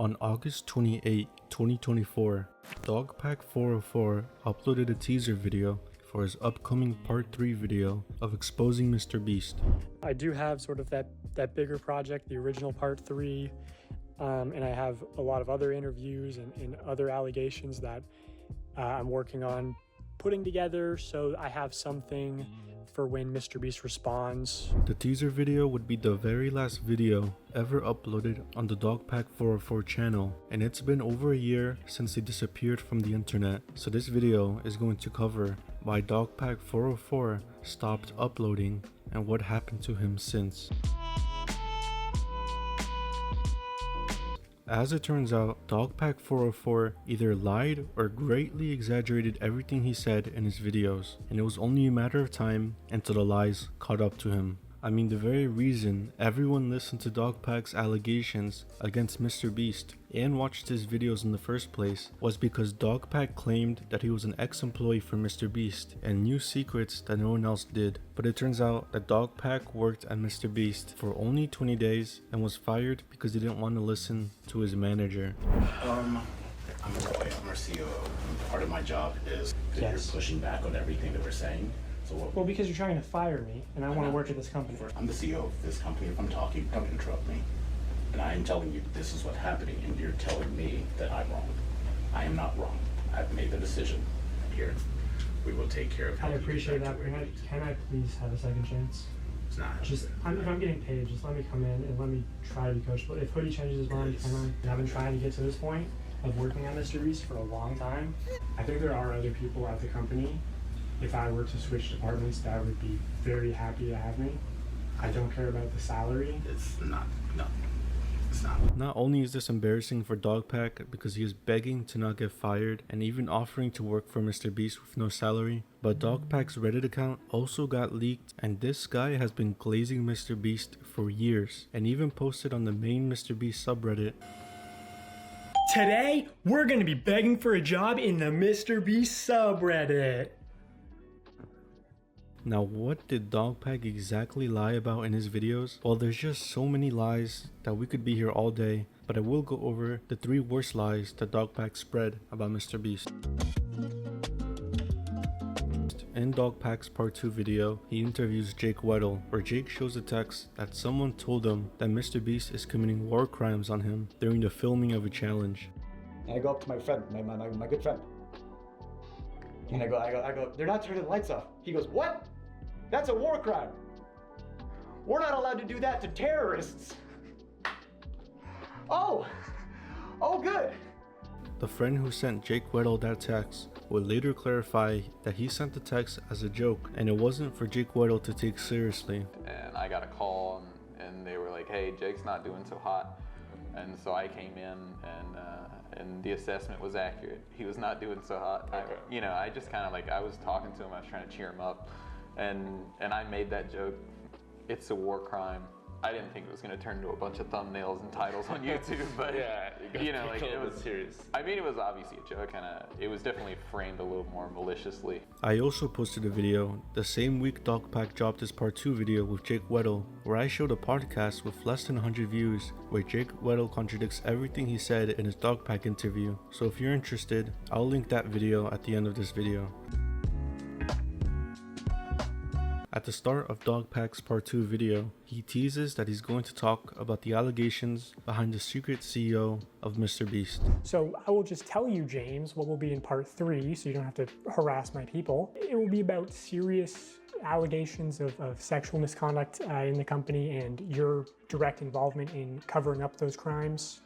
On August 28, 2024, DogPack404 uploaded a teaser video for his upcoming part 3 video of exposing Mr.Beast. I do have sort of that bigger project, the original part 3, and I have a lot of other interviews and other allegations that I'm working on putting together, so I have something for when Mr.Beast responds. The teaser video would be the very last video ever uploaded on the DogPack404 channel, and it's been over a year since he disappeared from the internet, so this video is going to cover why DogPack404 stopped uploading and what happened to him since. As it turns out, DogPack404 either lied or greatly exaggerated everything he said in his videos, and it was only a matter of time until the lies caught up to him. I mean, the very reason everyone listened to DogPack's allegations against Mr.Beast and watched his videos in the first place was because DogPack claimed that he was an ex-employee for Mr.Beast and knew secrets that no one else did. But it turns out that DogPack worked at Mr.Beast for only 20 days and was fired because he didn't want to listen to his manager. I'm a lawyer, I'm our CEO. Part of my job is that you're pushing back on everything that we're saying. Well, because you're trying to fire me, and I want to work at this company. I'm the CEO of this company. If I'm talking, don't interrupt me. And I am telling you this is what's happening, and you're telling me that I'm wrong. I am not wrong. I've made the decision. Here, we will take care of. I appreciate that. Can I please have a second chance? It's not. Just, if I'm getting paid, just let me come in and let me try to be coachable. If Hoodie changes his mind, can I? And I've been trying to get to this point of working on Mr.Beast for a long time. I think there are other people at the company. If I were to switch departments, that would be very happy to have me. I don't care about the salary. It's not. No. It's not. Not only is this embarrassing for DogPack because he is begging to not get fired and even offering to work for Mr.Beast with no salary, but DogPack's Reddit account also got leaked, and this guy has been glazing Mr.Beast for years and even posted on the main Mr.Beast subreddit. Today, we're gonna be begging for a job in the Mr.Beast subreddit. Now, what did DogPack exactly lie about in his videos? Well, there's just so many lies that we could be here all day, but I will go over the 3 worst lies that DogPack spread about Mr.Beast. In DogPack's part 2 video, he interviews Jake Weddle, where Jake shows a text that someone told him that Mr.Beast is committing war crimes on him during the filming of a challenge. And I go up to my friend, my good friend. And I go, they're not turning the lights off. He goes, what? That's a war crime. We're not allowed to do that to terrorists. Oh, good. The friend who sent Jake Weddle that text would later clarify that he sent the text as a joke and it wasn't for Jake Weddle to take seriously. And I got a call and they were like, hey, Jake's not doing so hot. And so I came in and the assessment was accurate. He was not doing so hot. Okay. I just kind of I was talking to him, I was trying to cheer him up. And I made that joke, it's a war crime. I didn't think it was going to turn into a bunch of thumbnails and titles on YouTube, but yeah, it was serious. I mean, it was obviously a joke, and it was definitely framed a little more maliciously. I also posted a video the same week DogPack dropped his part 2 video with Jake Weddle, where I showed a podcast with less than 100 views, where Jake Weddle contradicts everything he said in his DogPack interview. So if you're interested, I'll link that video at the end of this video. At the start of DogPack's part 2 video, he teases that he's going to talk about the allegations behind the secret CEO of Mr.Beast. So I will just tell you, James, what will be in part 3, so you don't have to harass my people. It will be about serious allegations of sexual misconduct in the company and your direct involvement in covering up those crimes.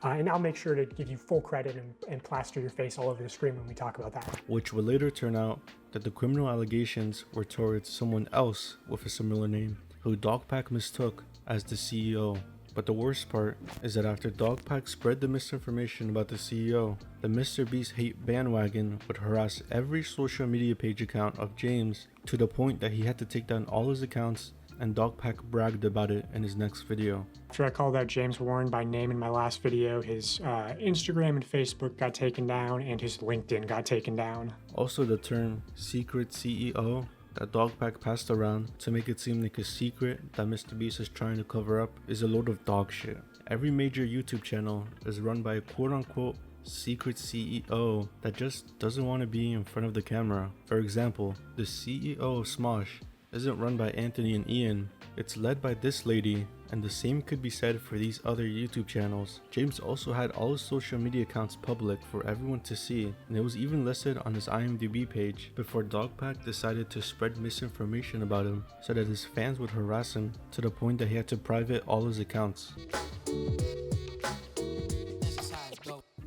And I'll make sure to give you full credit and plaster your face all over the screen when we talk about that. Which would later turn out that the criminal allegations were towards someone else with a similar name, who DogPack mistook as the CEO. But the worst part is that after DogPack spread the misinformation about the CEO, the Mr.Beast hate bandwagon would harass every social media page account of James to the point that he had to take down all his accounts, and DogPack bragged about it in his next video. After I called out James Warren by name in my last video, his Instagram and Facebook got taken down and his LinkedIn got taken down. Also, the term secret CEO that DogPack passed around to make it seem like a secret that Mr.Beast is trying to cover up is a load of dog shit. Every major YouTube channel is run by a quote-unquote secret CEO that just doesn't want to be in front of the camera. For example, the CEO of Smosh isn't run by Anthony and Ian, it's led by this lady, and the same could be said for these other YouTube channels. James also had all his social media accounts public for everyone to see, and it was even listed on his IMDb page before DogPack decided to spread misinformation about him so that his fans would harass him to the point that he had to private all his accounts.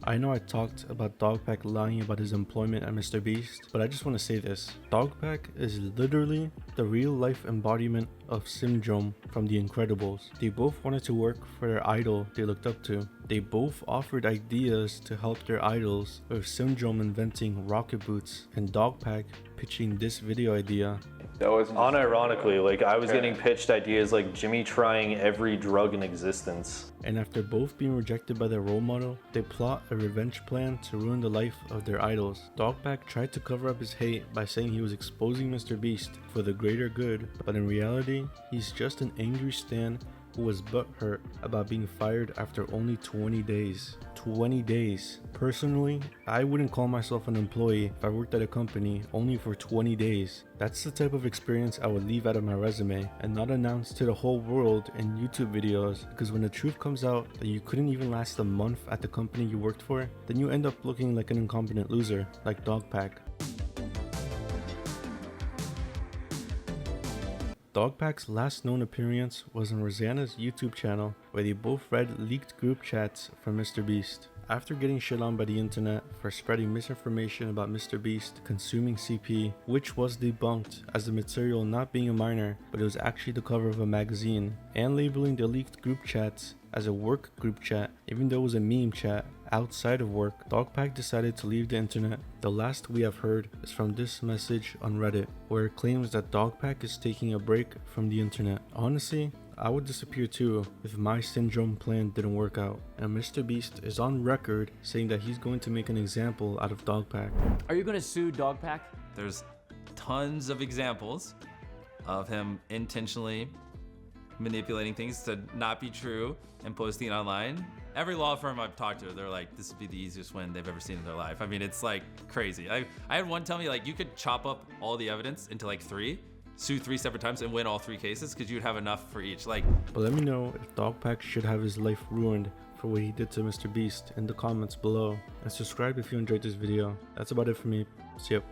I know I talked about DogPack lying about his employment at Mr.Beast, but I just want to say this. DogPack is literally the real life embodiment of Syndrome from The Incredibles. They both wanted to work for their idol they looked up to. They both offered ideas to help their idols, with Syndrome inventing rocket boots and DogPack pitching this video idea. That wasn't Unironically, like I was getting pitched ideas like Jimmy trying every drug in existence. And after both being rejected by their role model, they plot a revenge plan to ruin the life of their idols. DogPack tried to cover up his hate by saying he was exposing Mr.Beast for the greater good, but in reality, he's just an angry stan who was butthurt about being fired after only 20 days. 20 days. Personally, I wouldn't call myself an employee if I worked at a company only for 20 days. That's the type of experience I would leave out of my resume and not announce to the whole world in YouTube videos, because when the truth comes out that you couldn't even last a month at the company you worked for, then you end up looking like an incompetent loser, like DogPack. DogPack's last known appearance was on Rosanna's YouTube channel, where they both read leaked group chats from Mr.Beast. After getting shit on by the internet for spreading misinformation about Mr.Beast consuming CP, which was debunked as the material not being a minor, but it was actually the cover of a magazine, and labeling the leaked group chats as a work group chat, even though it was a meme chat outside of work, DogPack decided to leave the internet. The last we have heard is from this message on Reddit, where it claims that DogPack is taking a break from the internet. Honestly, I would disappear too if my Syndrome plan didn't work out. And Mr.Beast is on record saying that he's going to make an example out of DogPack. Are you going to sue DogPack? There's tons of examples of him intentionally manipulating things to not be true and posting it online. Every law firm I've talked to, they're like, this would be the easiest win they've ever seen in their life. I mean, it's like crazy. I had one tell me like you could chop up all the evidence into like 3, sue 3 separate times and win all 3 cases because you'd have enough for each. Like, but let me know if DogPack should have his life ruined for what he did to Mr.Beast in the comments below, and subscribe if you enjoyed this video. That's about it for me. See ya.